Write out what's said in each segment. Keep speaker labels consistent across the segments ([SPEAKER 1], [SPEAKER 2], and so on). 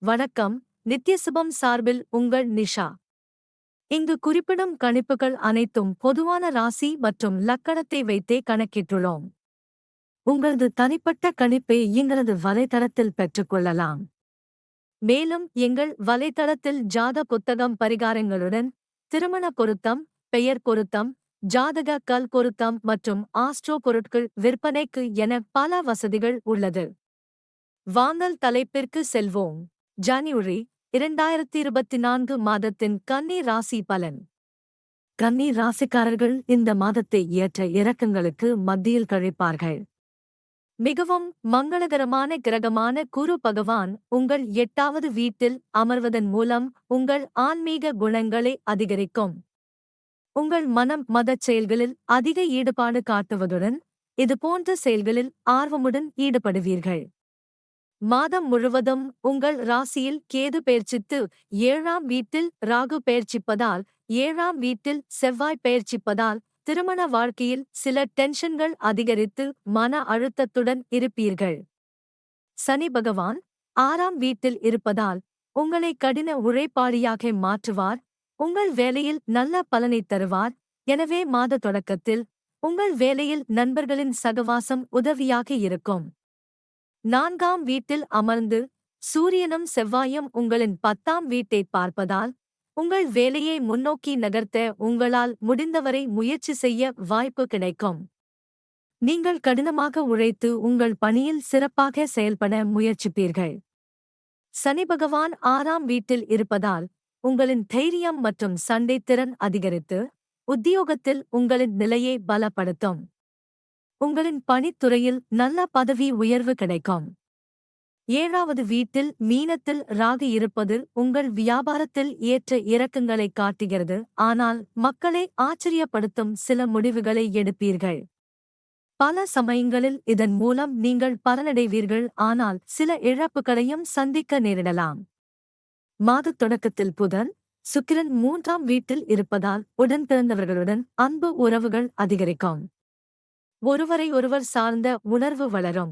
[SPEAKER 1] வணக்கம். நித்யசுபம் சார்பில் உங்கள் நிஷா. இங்கு குறிப்பிடும் கணிப்புகள் அனைத்தும் பொதுவான ராசி மற்றும் லக்கணத்தை வைத்தே கணக்கிட்டுள்ளோம். உங்களது தனிப்பட்ட கணிப்பை எங்களது வலைத்தளத்தில் பெற்றுக்கொள்ளலாம். மேலும் எங்கள் வலைத்தளத்தில் ஜாத புத்தகம் பரிகாரங்களுடன் திருமண பொருத்தம், பெயர் பொருத்தம், ஜாதக கல் பொருத்தம் மற்றும் ஆஸ்ட்ரோ பொருட்கள் விற்பனைக்கு என பல வசதிகள் உள்ளது. வாங்கல் தலைப்பிற்கு செல்வோம். ஜனவரி 2024 மாதத்தின் கன்னி ராசி பலன். கன்னி ராசிக்காரர்கள் இந்த மாதத்தை ஏற்ற இறக்கங்களுக்கு மத்தியில் கழிப்பார்கள். மிகவும் மங்களகரமான கிரகமான குரு பகவான் உங்கள் 8வது வீட்டில் அமர்வதன் மூலம் உங்கள் ஆன்மீக குணங்களை அதிகரிக்கும். உங்கள் மனம் மதச் செயல்களில் அதிக ஈடுபாடு காட்டுவதுடன் இதுபோன்ற செயல்களில் ஆர்வமுடன் ஈடுபடுவீர்கள். மாதம் முழுவதும் உங்கள் ராசியில் கேது பெயர்ச்சித்து 7ஆம் வீட்டில் ராகு பெயர்ச்சிப்பதால் 7ஆம் வீட்டில் செவ்வாய் பெயர்ச்சிப்பதால் திருமண வாழ்க்கையில் சில டென்ஷன்கள் அதிகரித்து மன அழுத்தத்துடன் இருப்பீர்கள். சனி பகவான் 6ஆம் வீட்டில் இருப்பதால் உங்களை கடின உழைப்பாளியாக மாற்றுவார். உங்கள் வேலையில் நல்ல பலனை தருவார். எனவே மாத தொடக்கத்தில் உங்கள் வேலையில் நண்பர்களின் சகவாசம் உதவியாக இருக்கும். 4ஆம் வீட்டில் அமர்ந்து சூரியனும் செவ்வாயும் உங்களின் 10ஆம் வீட்டை பார்ப்பதால் உங்கள் வேலையை முன்னோக்கி நகர்த்த உங்களால் முடிந்தவரை முயற்சி செய்ய வாய்ப்பு கிடைக்கும். நீங்கள் கடினமாக உழைத்து உங்கள் பணியில் சிறப்பாக செயல்பட முயற்சிப்பீர்கள். சனி பகவான் 6ஆம் வீட்டில் இருப்பதால் உங்களின் தைரியம் மற்றும் சண்டை திறன் அதிகரித்து உத்தியோகத்தில் உங்களின் நிலையை பலப்படுத்தும். உங்களின் பணித்துறையில் நல்ல பதவி உயர்வு கிடைக்கும். 7வது வீட்டில் மீனத்தில் ராகு இருப்பது உங்கள் வியாபாரத்தில் ஏற்ற இறக்கங்களை காட்டுகிறது. ஆனால் மக்களை ஆச்சரியப்படுத்தும் சில முடிவுகளை எடுப்பீர்கள். பல சமயங்களில் இதன் மூலம் நீங்கள் பலனடைவீர்கள். ஆனால் சில இழப்புகளையும் சந்திக்க நேரிடலாம். மாதத் தொடக்கத்தில் புதன், சுக்கிரன் 3ஆம் வீட்டில் இருப்பதால் உடன் பிறந்தவர்களுடன் அன்பு உறவுகள் அதிகரிக்கும். ஒருவரை ஒருவர் சார்ந்த உணர்வு வளரும்.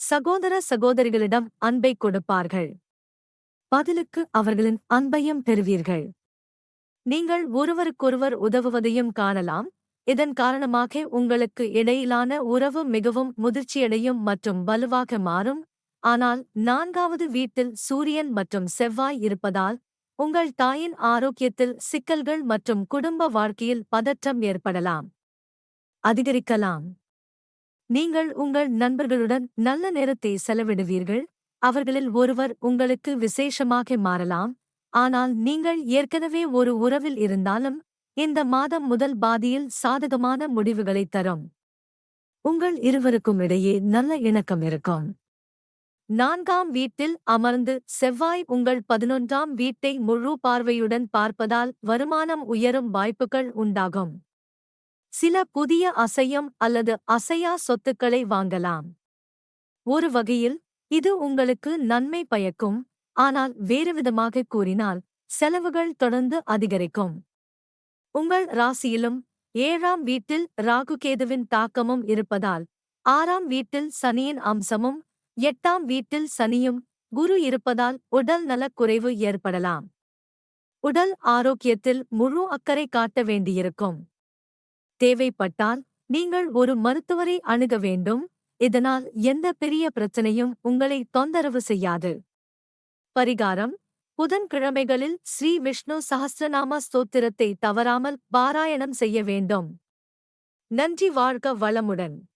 [SPEAKER 1] சகோதர சகோதரிகளிடம் அன்பை கொடுப்பார்கள். பதிலுக்கு அவர்களின் அன்பையும் பெறுவீர்கள். நீங்கள் ஒருவருக்கொருவர் உதவுவதையும் காணலாம். இதன் காரணமாக உங்களுக்கு இடையிலான உறவு மிகவும் முதிர்ச்சியடையும் மற்றும் வலுவாக மாறும். ஆனால் 4வது வீட்டில் சூரியன் மற்றும் செவ்வாய் இருப்பதால் உங்கள் தாயின் ஆரோக்கியத்தில் சிக்கல்கள் மற்றும் குடும்ப வாழ்க்கையில் பதற்றம் ஏற்படலாம். அதிகரிக்கலாம். நீங்கள் உங்கள் நண்பர்களுடன் நல்ல நேரத்தை செலவிடுவீர்கள். அவர்களில் ஒருவர் உங்களுக்கு விசேஷமாக மாறலாம். ஆனால் நீங்கள் ஏற்கனவே ஒரு உறவில் இருந்தாலும் இந்த மாதம் முதல் பாதியில் சாதகமான முடிவுகளைத் தரும். உங்கள் இருவருக்கும் இடையே நல்ல இணக்கம் இருக்கும். 4ஆம் வீட்டில் அமர்ந்து செவ்வாய் உங்கள் 11ஆம் வீட்டை முழு பார்வையுடன் பார்ப்பதால் வருமானம் உயரும் வாய்ப்புகள் உண்டாகும். சில புதிய அசையும் அல்லது அசையா சொத்துக்களை வாங்கலாம். ஒரு வகையில் இது உங்களுக்கு நன்மை பயக்கும். ஆனால் வேறுவிதமாக கூறினால் செலவுகள் தொடர்ந்து அதிகரிக்கும். உங்கள் ராசியிலும் 7ஆம் வீட்டில் ராகு கேதுவின் தாக்கமும் இருப்பதால் 6ஆம் வீட்டில் சனியின் அம்சமும் 8ஆம் வீட்டில் சனியும் குரு இருப்பதால் உடல் நலக் குறைவு ஏற்படலாம். உடல் ஆரோக்கியத்தில் முழு அக்கறை காட்ட வேண்டியிருக்கும். தேவைப்பட்டால் நீங்கள் ஒரு மருத்துவரை அணுக வேண்டும். இதனால் எந்த பெரிய பிரச்சனையும் உங்களை தொந்தரவு செய்யாது. பரிகாரம்: புதன்கிழமைகளில் ஸ்ரீ விஷ்ணு சஹஸ்ரநாம ஸ்தோத்திரத்தை தவறாமல் பாராயணம் செய்ய வேண்டும். நன்றி. வாழ்க வளமுடன்.